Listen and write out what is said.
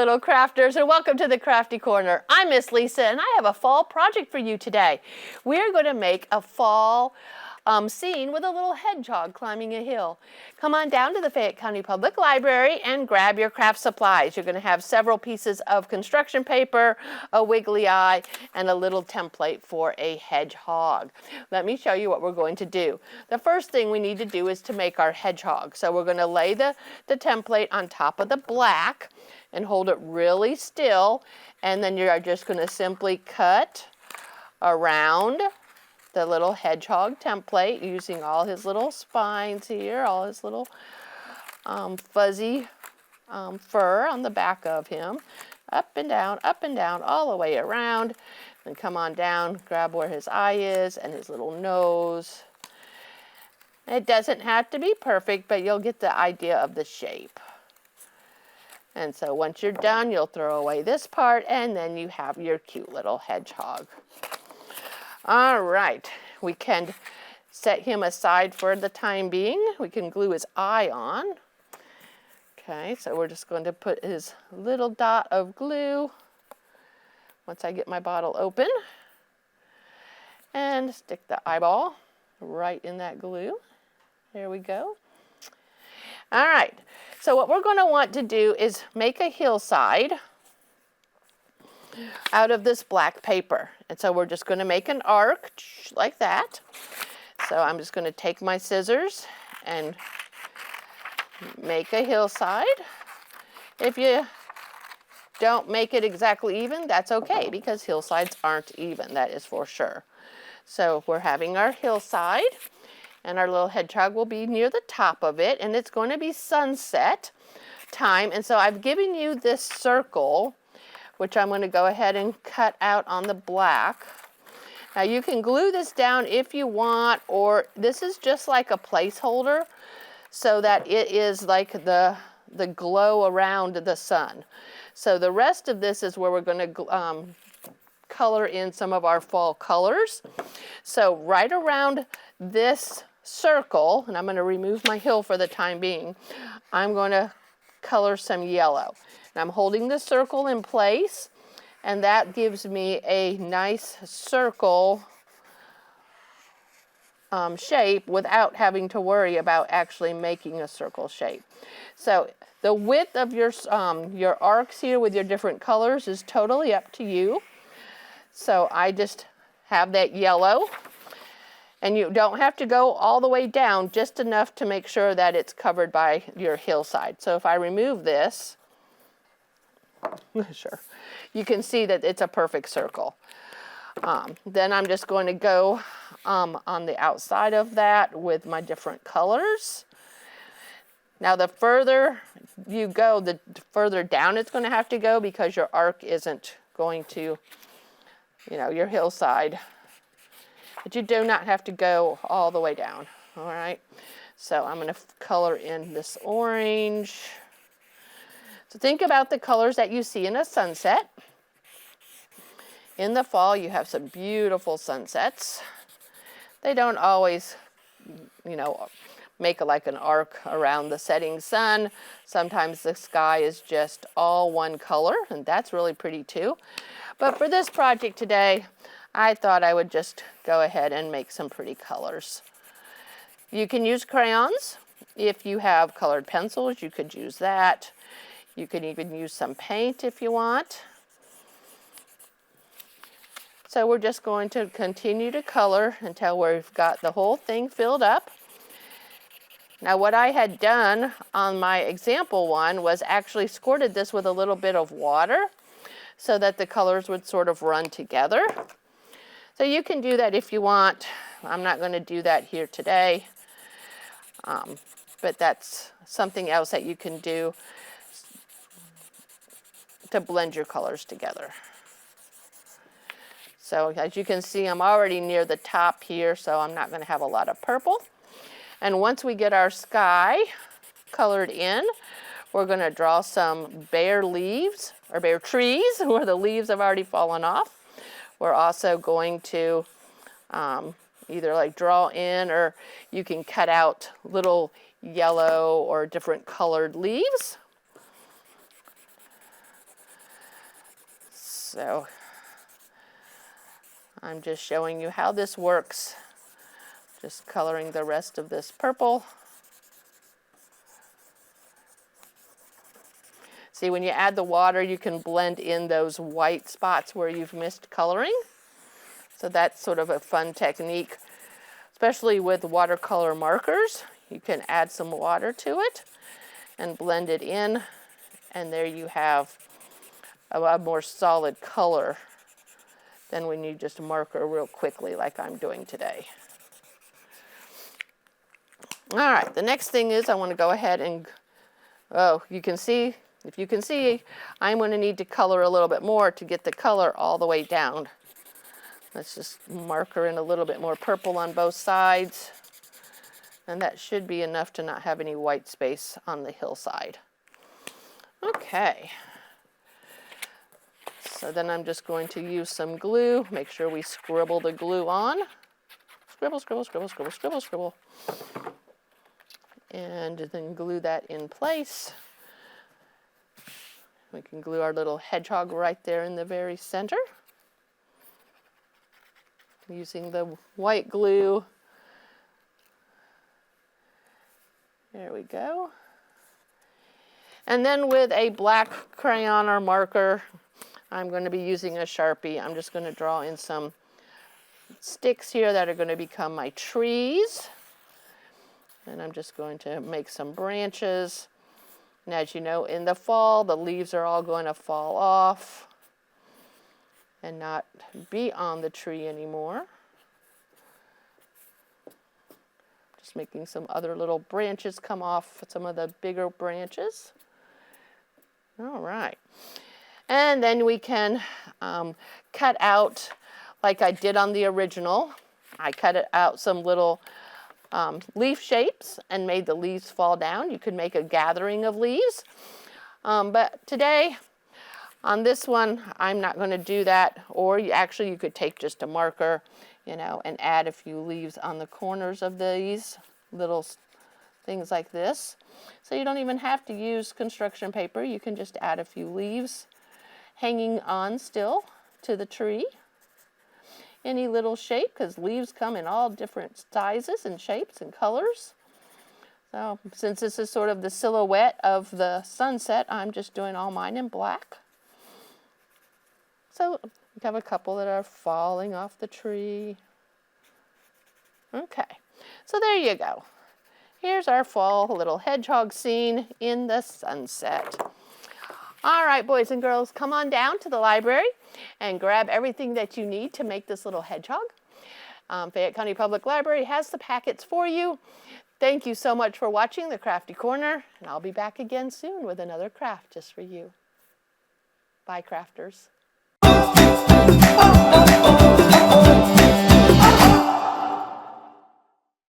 little crafters, and welcome to the Crafty Corner. I'm Miss Lisa, and I have a fall project for you today. We're going to make a fall scene with a little hedgehog climbing a hill. Come on down to the Fayette County Public Library and grab your craft supplies. You're going to have several pieces of construction paper, a wiggly eye, and a little template for a hedgehog. Let me show you what we're going to do. The first thing we need to do is to make our hedgehog. So we're going to lay the template on top of the black and hold it really still, and then you're just going to simply cut around the little hedgehog template using all his little spines here, all his little fuzzy fur on the back of him, up and down, all the way around, and come on down, grab where his eye is and his little nose. It doesn't have to be perfect, but you'll get the idea of the shape. And so once you're done, you'll throw away this part, and then you have your cute little hedgehog. All right, we can set him aside for the time being. We can glue his eye on. Okay, so we're just going to put his little dot of glue, once I get my bottle open, and stick the eyeball right in that glue. There we go. All right, so what we're going to want to do is make a hillside out of this black paper. And so we're just going to make an arc like that. So I'm just going to take my scissors and make a hillside. If you don't make it exactly even, that's okay, because hillsides aren't even, that is for sure. So we're having our hillside, and our little hedgehog will be near the top of it, and it's going to be sunset time. And so I've given you this circle, which I'm going to go ahead and cut out on the black. Now you can glue this down if you want, or this is just like a placeholder so that it is like the glow around the sun. So the rest of this is where we're going to color in some of our fall colors. So right around this circle, and I'm going to remove my hill for the time being, I'm going to color some yellow. And I'm holding the circle in place, and that gives me a nice circle shape without having to worry about actually making a circle shape. So the width of your arcs here with your different colors is totally up to you. So I just have that yellow, and you don't have to go all the way down, just enough to make sure that it's covered by your hillside. So if I remove this, sure, you can see that it's a perfect circle. Then I'm just going to go on the outside of that with my different colors. Now the further you go, the further down it's going to have to go, because your arc isn't going to, your hillside. But you do not have to go all the way down, all right? So I'm going to color in this orange. So think about the colors that you see in a sunset. In the fall, you have some beautiful sunsets. They don't always, make like an arc around the setting sun. Sometimes the sky is just all one color, and that's really pretty too. But for this project today, I thought I would just go ahead and make some pretty colors. You can use crayons. If you have colored pencils, you could use that. You can even use some paint if you want. So we're just going to continue to color until we've got the whole thing filled up. Now what I had done on my example one was actually squirted this with a little bit of water so that the colors would sort of run together. So you can do that if you want. I'm not going to do that here today, but that's something else that you can do to blend your colors together. So as you can see, I'm already near the top here, so I'm not going to have a lot of purple. And once we get our sky colored in, we're going to draw some bare leaves, or bare trees, where the leaves have already fallen off. We're also going to either like draw in, or you can cut out little yellow or different colored leaves. So I'm just showing you how this works. Just coloring the rest of this purple. See, when you add the water, you can blend in those white spots where you've missed coloring. So that's sort of a fun technique, especially with watercolor markers. You can add some water to it and blend it in, and there you have a more solid color than when you just marker real quickly like I'm doing today. All right, the next thing is I want to go ahead and, you can see, if you can see, I'm going to need to color a little bit more to get the color all the way down. Let's just marker in a little bit more purple on both sides. And that should be enough to not have any white space on the hillside. Okay. So then I'm just going to use some glue. Make sure we scribble the glue on. Scribble, scribble, scribble, scribble, scribble, scribble. And then glue that in place. We can glue our little hedgehog right there in the very center. Using the white glue. There we go. And then with a black crayon or marker, I'm going to be using a Sharpie. I'm just going to draw in some sticks here that are going to become my trees. And I'm just going to make some branches. And as you know, in the fall, the leaves are all going to fall off and not be on the tree anymore. Just making some other little branches come off, some of the bigger branches. All right. And then we can cut out, like I did on the original, I cut it out some little leaf shapes and made the leaves fall down. You could make a gathering of leaves. But today, on this one, I'm not going to do that. Or you could take just a marker, and add a few leaves on the corners of these little things like this. So you don't even have to use construction paper. You can just add a few leaves hanging on still to the tree. Any little shape, because leaves come in all different sizes and shapes and colors. So since this is sort of the silhouette of the sunset, I'm just doing all mine in black. So we have a couple that are falling off the tree. Okay, so there you go. Here's our fall little hedgehog scene in the sunset. All right, boys and girls, come on down to the library and grab everything that you need to make this little hedgehog. Fayette County Public Library has the packets for you. Thank you so much for watching the Crafty Corner, and I'll be back again soon with another craft just for you. Bye, crafters.